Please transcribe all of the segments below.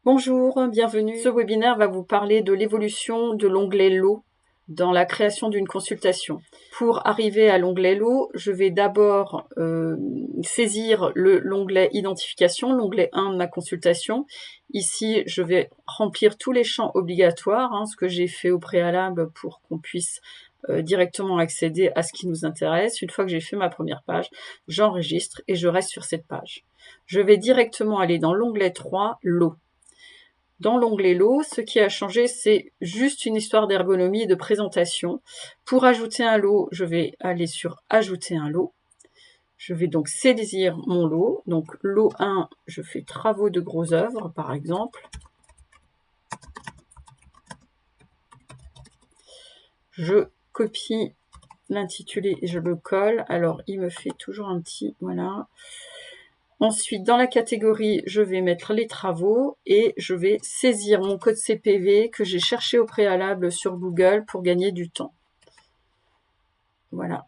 Bonjour, bienvenue. Ce webinaire va vous parler de l'évolution de l'onglet Lot dans la création d'une consultation. Pour arriver à l'onglet Lot, je vais d'abord saisir l'onglet Identification, l'onglet 1 de ma consultation. Ici, je vais remplir tous les champs obligatoires, ce que j'ai fait au préalable pour qu'on puisse directement accéder à ce qui nous intéresse. Une fois que j'ai fait ma première page, j'enregistre et je reste sur cette page. Je vais directement aller dans l'onglet 3, Lot. Dans l'onglet Lot, ce qui a changé, c'est juste une histoire d'ergonomie et de présentation. Pour ajouter un lot, je vais aller sur Ajouter un lot. Je vais donc saisir mon lot. Donc lot 1, je fais travaux de gros œuvres, par exemple. Je copie l'intitulé et je le colle. Alors, il me fait toujours un petit... Voilà. Ensuite, dans la catégorie, je vais mettre les travaux et je vais saisir mon code CPV que j'ai cherché au préalable sur Google pour gagner du temps. Voilà.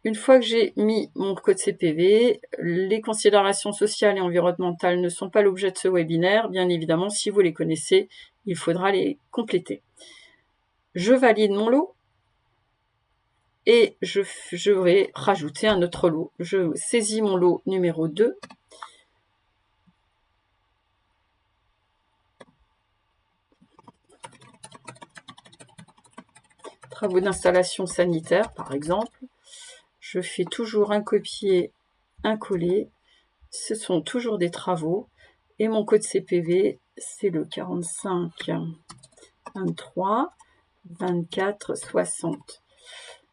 Une fois que j'ai mis mon code CPV, les considérations sociales et environnementales ne sont pas l'objet de ce webinaire. Bien évidemment, si vous les connaissez, il faudra les compléter. Je valide mon lot et je vais rajouter un autre lot. Je saisis mon lot numéro 2. Travaux d'installation sanitaire, par exemple. Je fais toujours un copier, un coller. Ce sont toujours des travaux. Et mon code CPV, c'est le 45 23 24 60.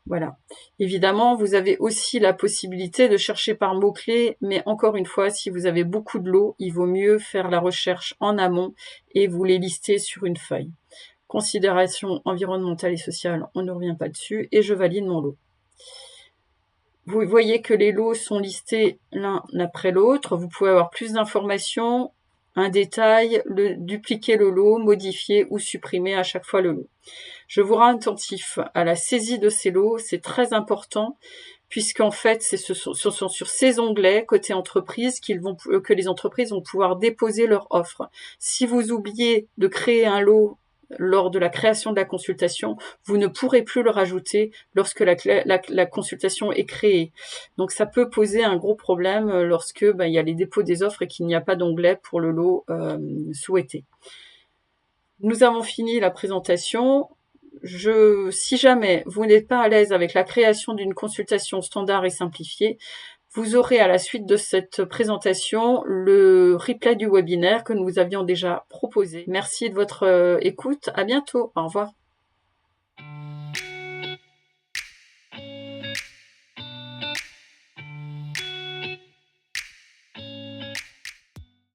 Voilà. Évidemment, vous avez aussi la possibilité de chercher par mots-clés, mais encore une fois, si vous avez beaucoup de lots, il vaut mieux faire la recherche en amont et vous les lister sur une feuille. Considérations environnementales et sociales, on ne revient pas dessus, et je valide mon lot. Vous voyez que les lots sont listés l'un après l'autre. Vous pouvez avoir plus d'informations, un détail, dupliquer le lot, modifier ou supprimer à chaque fois le lot. Je vous rends attentif à la saisie de ces lots, c'est très important puisqu'en fait, ce sont sur ces onglets côté entreprise que les entreprises vont pouvoir déposer leur offre. Si vous oubliez de créer un lot lors de la création de la consultation, vous ne pourrez plus le rajouter lorsque la consultation est créée. Donc ça peut poser un gros problème lorsque il y a les dépôts des offres et qu'il n'y a pas d'onglet pour le lot souhaité. Nous avons fini la présentation. Si jamais vous n'êtes pas à l'aise avec la création d'une consultation standard et simplifiée, vous aurez à la suite de cette présentation le replay du webinaire que nous avions déjà proposé. Merci de votre écoute. À bientôt. Au revoir.